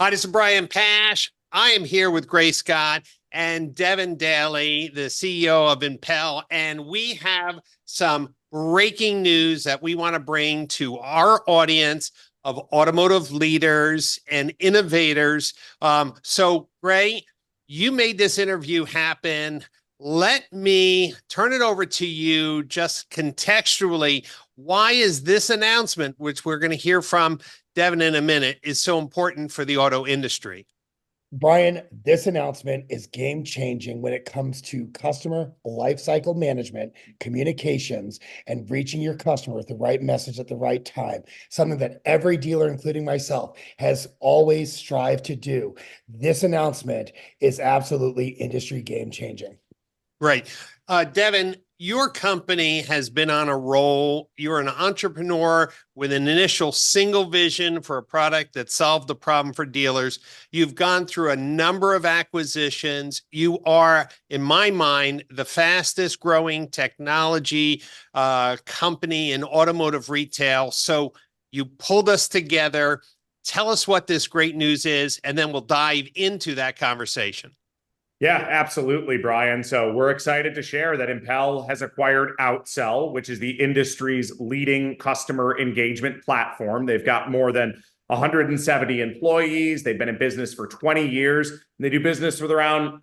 Hi, this is Brian Pash. I am here with Gray Scott and Devin Daly, the CEO of Impel, and we have some breaking news that we want to bring to our audience of automotive leaders and innovators. Gray, you made this interview happen. Let me turn it over to you just contextually. Why is this announcement, which we're going to hear from Devin in a minute, is so important for the auto industry? Brian, this announcement is game changing when it comes to customer lifecycle management, communications, and reaching your customer with the right message at the right time. Something that every dealer, including myself, has always strived to do. This announcement is absolutely industry game changing. Right. Devin, your company has been on a roll. You're an entrepreneur with an initial single vision for a product that solved the problem for dealers. You've gone through a number of acquisitions. You are, in my mind, the fastest growing technology company in automotive retail. So you pulled us together. Tell us what this great news is, and then we'll dive into that conversation. Yeah, absolutely, Brian. So we're excited to share that Impel has acquired Outsell, which is the industry's leading customer engagement platform. They've got more than 170 employees. They've been in business for 20 years. And they do business with around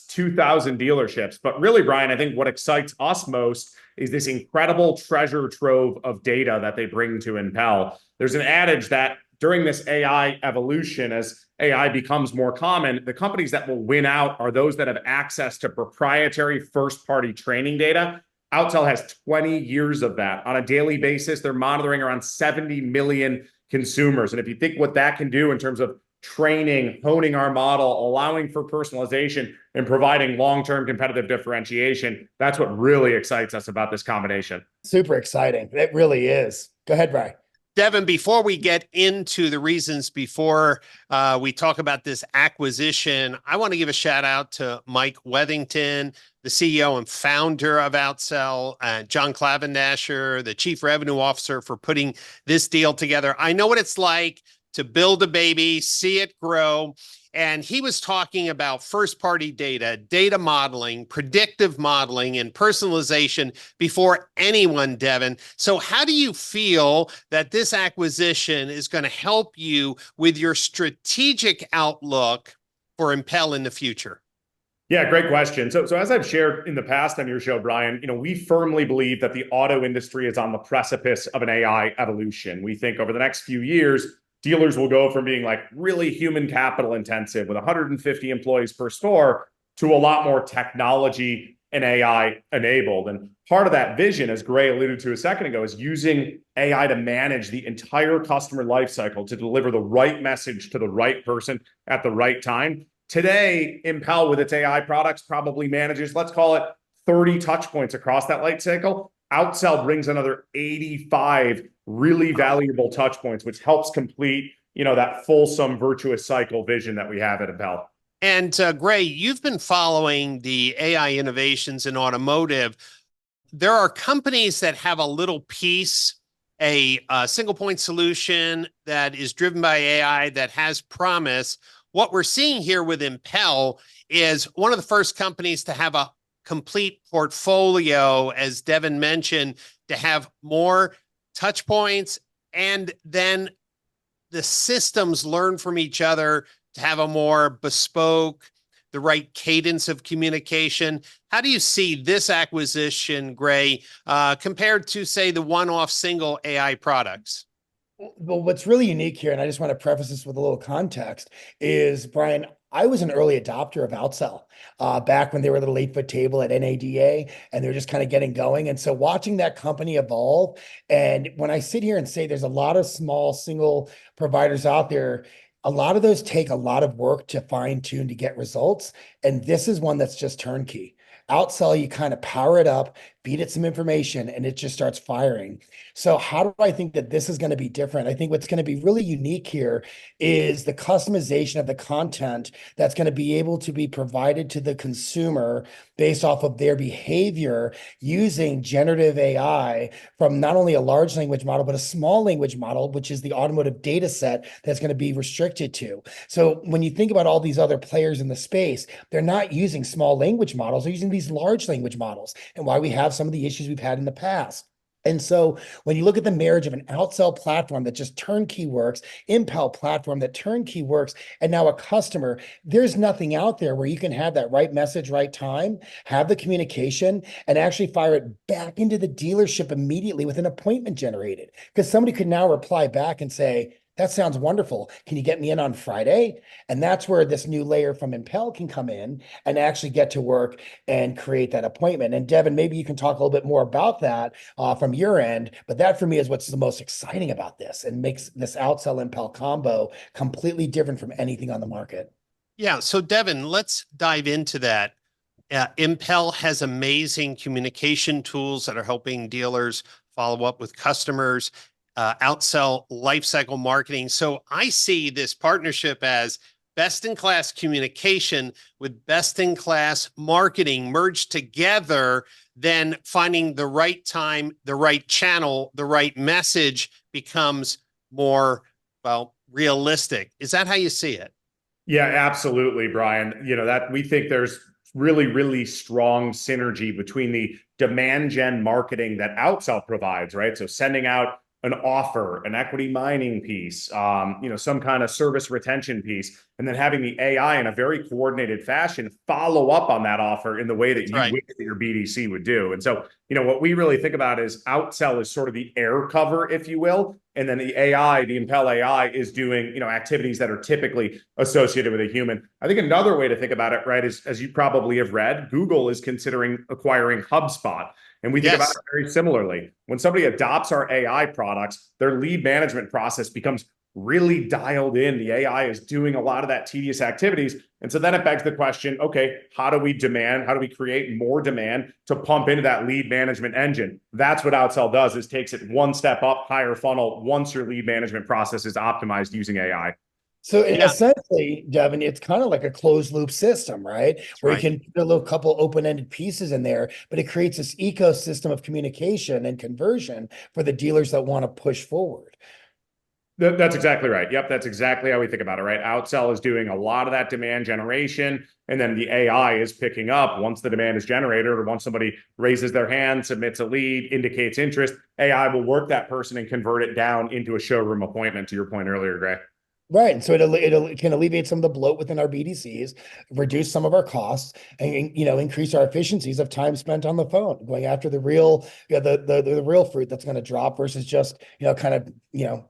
2,000 dealerships. But really, Brian, I think what excites us most is this incredible treasure trove of data that they bring to Impel. There's an adage that during this AI evolution, as AI becomes more common, the companies that will win out are those that have access to proprietary first-party training data. Outsell has 20 years of that. On a daily basis, they're monitoring around 70 million consumers. And if you think what that can do in terms of training, honing our model, allowing for personalization, and providing long-term competitive differentiation, that's what really excites us about this combination. Super exciting. It really is. Go ahead, Brian. Devin, before we get into the reasons, before we talk about this acquisition, I want to give a shout out to Mike Wethington, the CEO and founder of Outsell, John Clavendasher, the Chief Revenue Officer, for putting this deal together. I know what it's like to build a baby, see it grow. And he was talking about first-party data, data modeling, predictive modeling, and personalization before anyone, Devin. So how do you feel that this acquisition is going to help you with your strategic outlook for Impel in the future? Yeah, great question. So as I've shared in the past on your show, Brian, we firmly believe that the auto industry is on the precipice of an AI evolution. We think over the next few years, dealers will go from being like really human capital intensive with 150 employees per store to a lot more technology and AI enabled. And part of that vision, as Gray alluded to a second ago, is using AI to manage the entire customer lifecycle to deliver the right message to the right person at the right time. Today, Impel with its AI products probably manages, let's call it 30 touch points across that life cycle. Outsell brings another 85 really valuable touch points, which helps complete, that fulsome virtuous cycle vision that we have at Impel. And Gray, you've been following the AI innovations in automotive. There are companies that have a little piece, a single point solution that is driven by AI that has promise. What we're seeing here with Impel is one of the first companies to have a complete portfolio, as Devin mentioned, to have more touch points, and then the systems learn from each other to have a more bespoke, the right cadence of communication. How do you see this acquisition, Gray, compared to, say, the one-off single AI products? Well, what's really unique here, and I just want to preface this with a little context, is Brian, I was an early adopter of Outsell back when they were a little 8-foot table at NADA, and they're just kind of getting going. And so watching that company evolve, and when I sit here and say there's a lot of small single providers out there, a lot of those take a lot of work to fine tune to get results. And this is one that's just turnkey. Outsell, you kind of power it up, feed it some information, and it just starts firing. So how do I think that this is going to be different? I think what's going to be really unique here is the customization of the content that's going to be able to be provided to the consumer based off of their behavior using generative AI from not only a large language model, but a small language model, which is the automotive data set that's going to be restricted to. So when you think about all these other players in the space, they're not using small language models, they're using these large language models, and why we have some of the issues we've had in the past. And so when you look at the marriage of an Outsell platform that just turnkey works, Impel platform that turnkey works, and now a customer, there's nothing out there where you can have that right message, right time, have the communication, and actually fire it back into the dealership immediately with an appointment generated. Because somebody could now reply back and say, that sounds wonderful. Can you get me in on Friday? And that's where this new layer from Impel can come in and actually get to work and create that appointment. And Devin, maybe you can talk a little bit more about that from your end. But that for me is what's the most exciting about this and makes this Outsell Impel combo completely different from anything on the market. Yeah. So Devin, let's dive into that. Impel has amazing communication tools that are helping dealers follow up with customers. Outsell lifecycle marketing. So I see this partnership as best-in-class communication with best-in-class marketing merged together, then finding the right time, the right channel, the right message becomes more, well, realistic. Is that how you see it? Yeah, absolutely, Brian. That we think there's really, really strong synergy between the demand gen marketing that Outsell provides, right? So sending out an offer, an equity mining piece, some kind of service retention piece, and then having the AI in a very coordinated fashion follow up on that offer in the way that you wish that your BDC would do. And so, what we really think about is Outsell is sort of the air cover, if you will, and then the AI, the Impel AI, is doing activities that are typically associated with a human. I think another way to think about it, right, is, as you probably have read, Google is considering acquiring HubSpot. And we think about it very similarly. When somebody adopts our AI products, their lead management process becomes really dialed in. The AI is doing a lot of that tedious activities. And so then it begs the question, okay, how do we create more demand to pump into that lead management engine? That's what Outsell does, is takes it one step up, higher funnel, once your lead management process is optimized using AI. So essentially, Devin, it's kind of like a closed loop system, right? Where you can put a little couple open-ended pieces in there, but it creates this ecosystem of communication and conversion for the dealers that want to push forward. That's exactly right. Yep, that's exactly how we think about it, right? Outsell is doing a lot of that demand generation, and then the AI is picking up once the demand is generated, or once somebody raises their hand, submits a lead, indicates interest. AI will work that person and convert it down into a showroom appointment, to your point earlier, Gray. Right. And so it can alleviate some of the bloat within our BDCs, reduce some of our costs, and increase our efficiencies of time spent on the phone, going after the real, the real fruit that's going to drop versus just, kind of,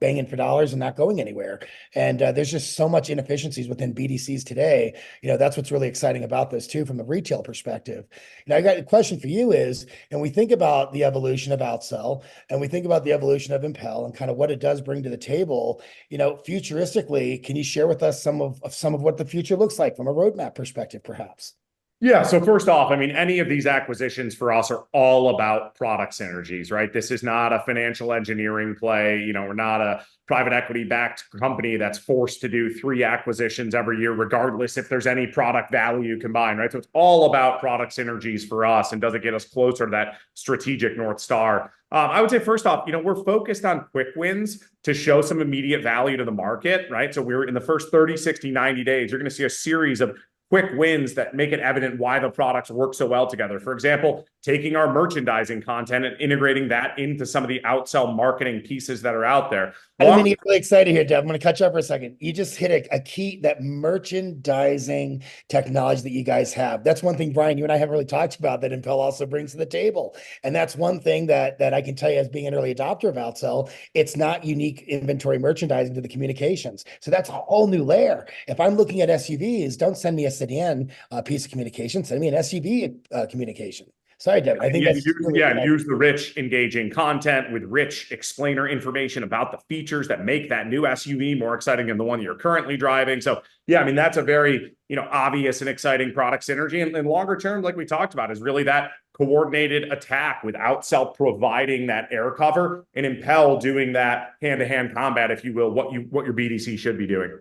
banging for dollars and not going anywhere. And there's just so much inefficiencies within BDCs today. That's what's really exciting about this too, from the retail perspective. I got a question for you is, and we think about the evolution of Outsell and we think about the evolution of Impel and kind of what it does bring to the table, futuristically, can you share with us some of what the future looks like from a roadmap perspective, perhaps? Yeah. So first off, any of these acquisitions for us are all about product synergies, right? This is not a financial engineering play. We're not a private equity backed company that's forced to do 3 acquisitions every year, regardless if there's any product value combined, right? So it's all about product synergies for us, and does it get us closer to that strategic North Star? I would say first off, we're focused on quick wins to show some immediate value to the market, right? So we're in the first 30, 60, 90 days, you're going to see a series of quick wins that make it evident why the products work so well together. For example, taking our merchandising content and integrating that into some of the Outsell marketing pieces that are out there. I didn't mean to get really excited here, Deb. I'm going to cut you off for a second. You just hit a key, that merchandising technology that you guys have. That's one thing, Brian, you and I haven't really talked about that Impel also brings to the table. And that's one thing that I can tell you as being an early adopter of Outsell, it's not unique inventory merchandising to the communications. So that's a whole new layer. If I'm looking at SUVs, don't send me a sedan piece of communication, send me an SUV communication. Sorry, Devin. I think that's really and exciting. use the rich, engaging content with rich explainer information about the features that make that new SUV more exciting than the one you're currently driving. So, yeah, I mean, that's a very, obvious and exciting product synergy. And longer term, like we talked about, is really that coordinated attack with Outsell providing that air cover and Impel doing that hand-to-hand combat, if you will, what your BDC should be doing.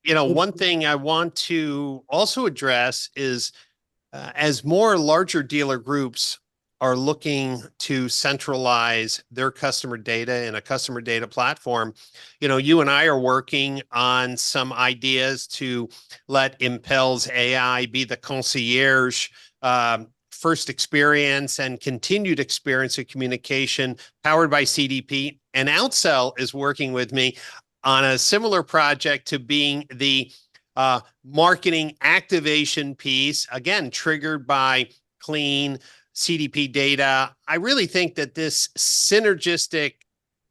One thing I want to also address is as more larger dealer groups are looking to centralize their customer data in a customer data platform, you and I are working on some ideas to let Impel's AI be the concierge first experience and continued experience of communication powered by CDP. And Outsell is working with me on a similar project to being the marketing activation piece, again, triggered by clean CDP data. I really think that this synergistic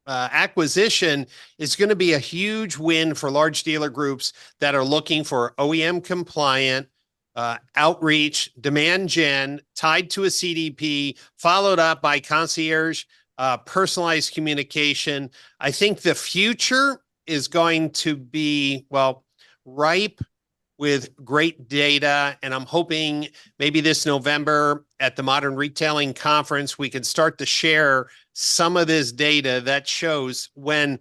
acquisition is going to be a huge win for large dealer groups that are looking for OEM compliant outreach, demand gen tied to a CDP, followed up by concierge personalized communication. I think the future is going to be, ripe with great data. And I'm hoping maybe this November at the Modern Retailing Conference, we can start to share some of this data that shows when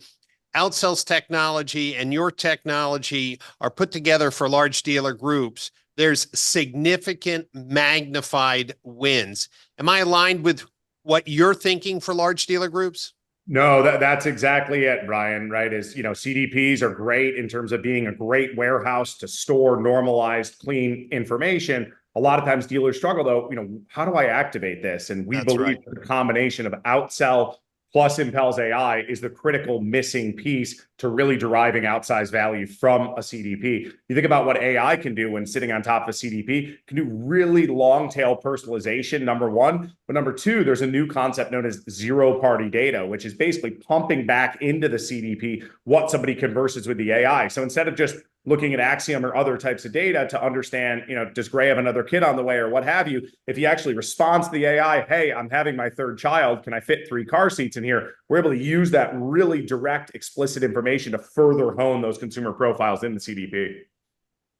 Outsell's technology and your technology are put together for large dealer groups, there's significant magnified wins. Am I aligned with what you're thinking for large dealer groups? No, that's exactly it, Brian, right? CDPs are great in terms of being a great warehouse to store normalized, clean information. A lot of times dealers struggle though, how do I activate this? And we believe the combination of Outsell plus Impel's AI is the critical missing piece to really deriving outsized value from a CDP. You think about what AI can do when sitting on top of a CDP, can do really long tail personalization, number one. But number two, there's a new concept known as zero party data, which is basically pumping back into the CDP what somebody converses with the AI. So instead of just looking at Axiom or other types of data to understand, does Gray have another kid on the way or what have you? If he actually responds to the AI, hey, I'm having my third child, can I fit 3 car seats in here? We're able to use that really direct, explicit information to further hone those consumer profiles in the CDP.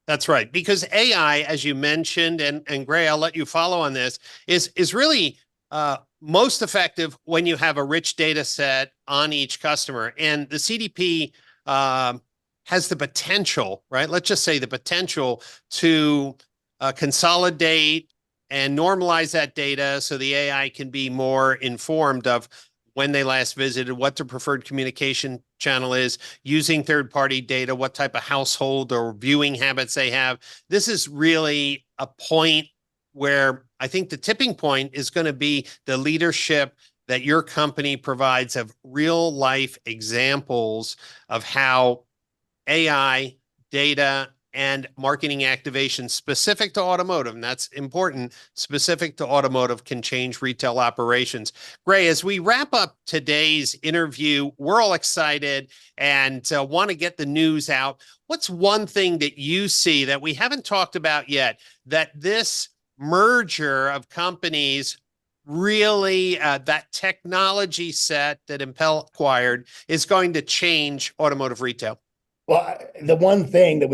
That's right. Because AI, as you mentioned, and Gray, I'll let you follow on this, is really most effective when you have a rich data set on each customer. And the CDP has the potential, right? Let's just say the potential to consolidate and normalize that data so the AI can be more informed of when they last visited, what their preferred communication channel is, using third-party data, what type of household or viewing habits they have. This is really a point where I think the tipping point is going to be the leadership that your company provides of real-life examples of how AI, data, and marketing activation specific to automotive, and that's important, specific to automotive can change retail operations. Gray, as we wrap up today's interview, we're all excited and want to get the news out. What's one thing that you see that we haven't talked about yet that this merger of companies really, that technology set that Impel acquired is going to change automotive retail? Well, the one thing that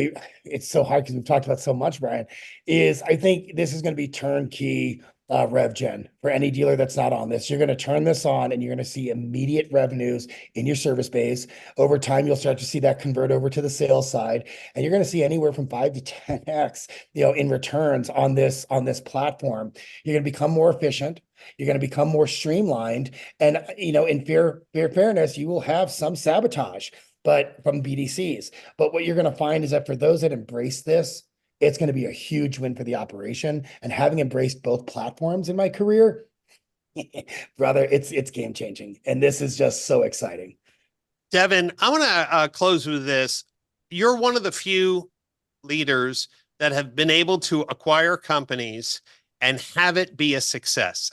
it's so hard because we've talked about so much, Brian, is I think this is going to be turnkey rev gen for any dealer that's not on this. You're going to turn this on and you're going to see immediate revenues in your service base. Over time, you'll start to see that convert over to the sales side, and you're going to see anywhere from 5 to 10x, in returns on this platform. You're going to become more efficient. You're going to become more streamlined, and in fairness, you will have some sabotage, but from BDCs. But what you're going to find is that for those that embrace this, it's going to be a huge win for the operation. And having embraced both platforms in my career, brother, it's game changing. And this is just so exciting. Devin, I want to close with this. You're one of the few leaders that have been able to acquire companies and have it be a success.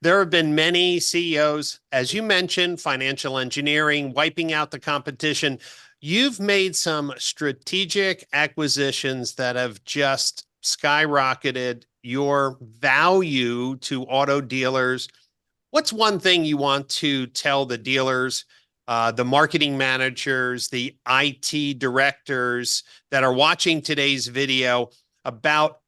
There have been many CEOs, as you mentioned, financial engineering, wiping out the competition. You've made some strategic acquisitions that have just skyrocketed your value to auto dealers. What's one thing you want to tell the dealers, the marketing managers, the IT directors that are watching today's video about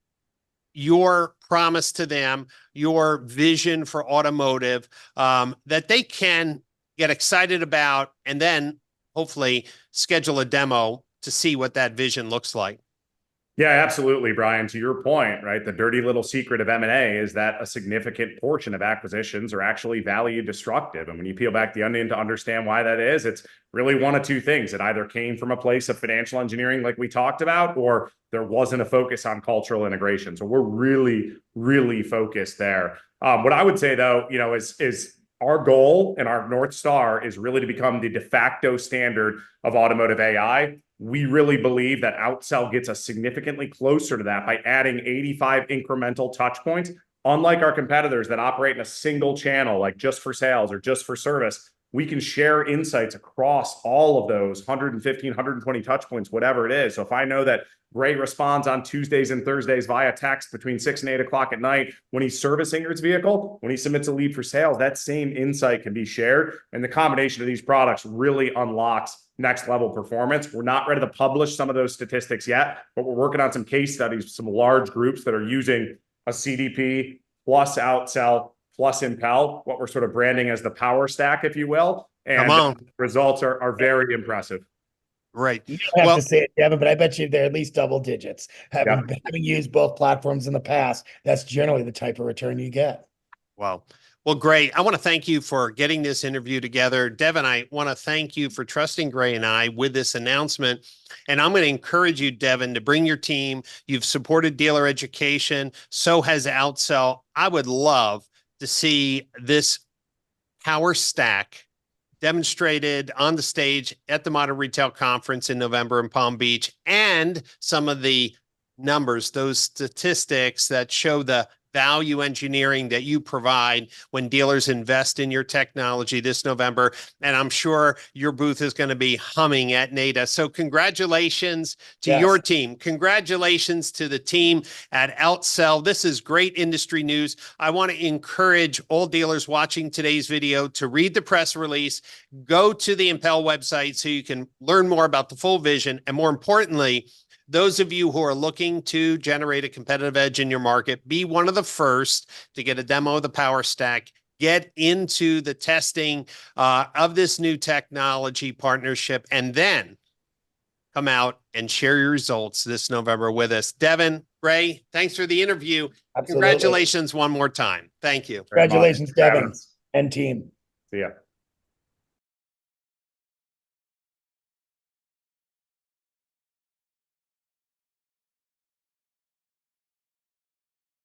your promise to them, your vision for automotive, that they can get excited about, and then hopefully schedule a demo to see what that vision looks like? Yeah, absolutely, Brian. To your point, right? The dirty little secret of M&A is that a significant portion of acquisitions are actually value destructive. And when you peel back the onion to understand why that is, it's really one of two things. It either came from a place of financial engineering, like we talked about, or there wasn't a focus on cultural integration. So we're really, really focused there. What I would say, though, is our goal and our North Star is really to become the de facto standard of automotive AI. We really believe that Outsell gets us significantly closer to that by adding 85 incremental touch points. Unlike our competitors that operate in a single channel, like just for sales or just for service, we can share insights across all of those 115, 120 touch points, whatever it is. So if I know that Ray responds on Tuesdays and Thursdays via text between 6 and 8 o'clock at night when he's servicing his vehicle, when he submits a lead for sales, that same insight can be shared. And the combination of these products really unlocks next level performance. We're not ready to publish some of those statistics yet, but we're working on some case studies, some large groups that are using a CDP plus Outsell plus Impel, what we're sort of branding as the power stack, if you will. And the results are very impressive. Right. You don't have to say it, Devin, but I bet you they're at least double digits. Having used both platforms in the past, that's generally the type of return you get. Wow. Well, great. I want to thank you for getting this interview together. Devin, I want to thank you for trusting Gray and I with this announcement. And I'm going to encourage you, Devin, to bring your team. You've supported dealer education. So has Outsell. I would love to see this power stack demonstrated on the stage at the Modern Retail Conference in November in Palm Beach, and some of the numbers, those statistics that show the value engineering that you provide when dealers invest in your technology this November. And I'm sure your booth is going to be humming at NADA. So congratulations to your team. Congratulations to the team at Outsell. This is great industry news. I want to encourage all dealers watching today's video to read the press release, go to the Impel website so you can learn more about the full vision. And more importantly, those of you who are looking to generate a competitive edge in your market, be one of the first to get a demo of the Power Stack, get into the testing of this new technology partnership, and then come out and share your results this November with us. Devin, Ray, thanks for the interview. Absolutely. Congratulations one more time. Thank you. Congratulations, Devin and team. See ya.